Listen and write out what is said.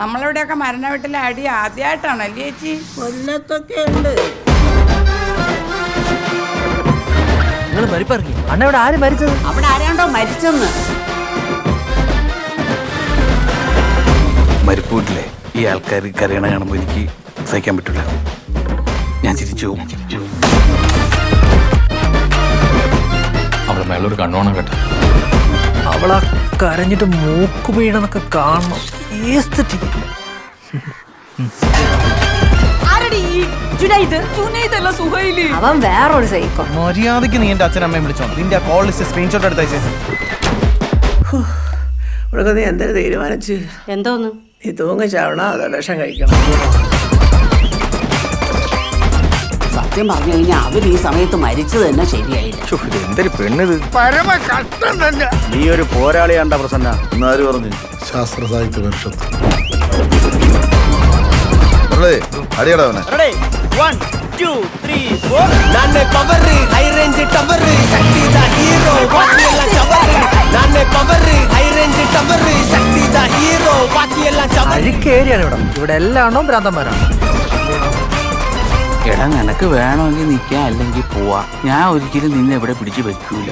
നമ്മളിവിടെയൊക്കെ മരണ വീട്ടിലെ അടി ആദ്യമായിട്ടാണല്ലേ ചേച്ചി? കൊല്ലത്തൊക്കെ ഉണ്ട്. നിങ്ങൾ മരിപ്പിറങ്ങി. അണ്ണ ഇവിടെ ആര് മരിച്ചത്? അവിടെ ആരാണ്ടോ മരിച്ചെന്ന്. മരിപ്പ് വീട്ടിലെ ഈ ആൾക്കാർ കരയണ കാണുമ്പോൾ എനിക്ക് സഹിക്കാൻ പറ്റില്ല. ഞാൻ ചിരിച്ചു പോകും. അവളെ മേലൊരു കണ്ണോണം കേട്ടോ. അവളാ കരഞ്ഞിട്ട് മൂക്ക് വീണെന്നൊക്കെ കാണണം. അവൻ വേറൊരു സൈക്കോ. മര്യാദക്ക് നീ എന്റെ അച്ഛനമ്മയും വിളിച്ചോ. നിന്റെ കോൾ ലിസ്റ്റ് സ്ക്രീൻഷോട്ട് എടുത്തയച്ചേ. ഇവിടെ നീ എന്തൊരു തീരുമാനിച്ച്? എന്തോന്ന്? നീ തൂങ്ങി ചാവണോ അതോ വിഷം കഴിക്കണം? സത്യം പറഞ്ഞു കഴിഞ്ഞാൽ അവർ ഈ സമയത്ത് മരിച്ചത് തന്നെ ശരിയായില്ല. എന്തൊരു പെണ്ണിത്. പരമ കഷ്ടം തന്നെ. നീ ഒരു പോരാളിയാണ്ട പ്രസന്ന. എന്നാര് പറഞ്ഞു? ശാസ്ത്ര സാഹിത്യ പരിഷത്ത്. അടിയടാവനെ. അഴുക്കേരിയാണ് ഇവിടെ. ഇവിടെ എല്ലാണോ ഭ്രാന്തന്മാരാണ്. എടാ നിനക്ക് വേണമെങ്കിൽ നിൽക്കാം, അല്ലെങ്കിൽ പോവാ. ഞാൻ ഒരിക്കലും നിന്നെ എവിടെ പിടിച്ചു വെക്കൂല.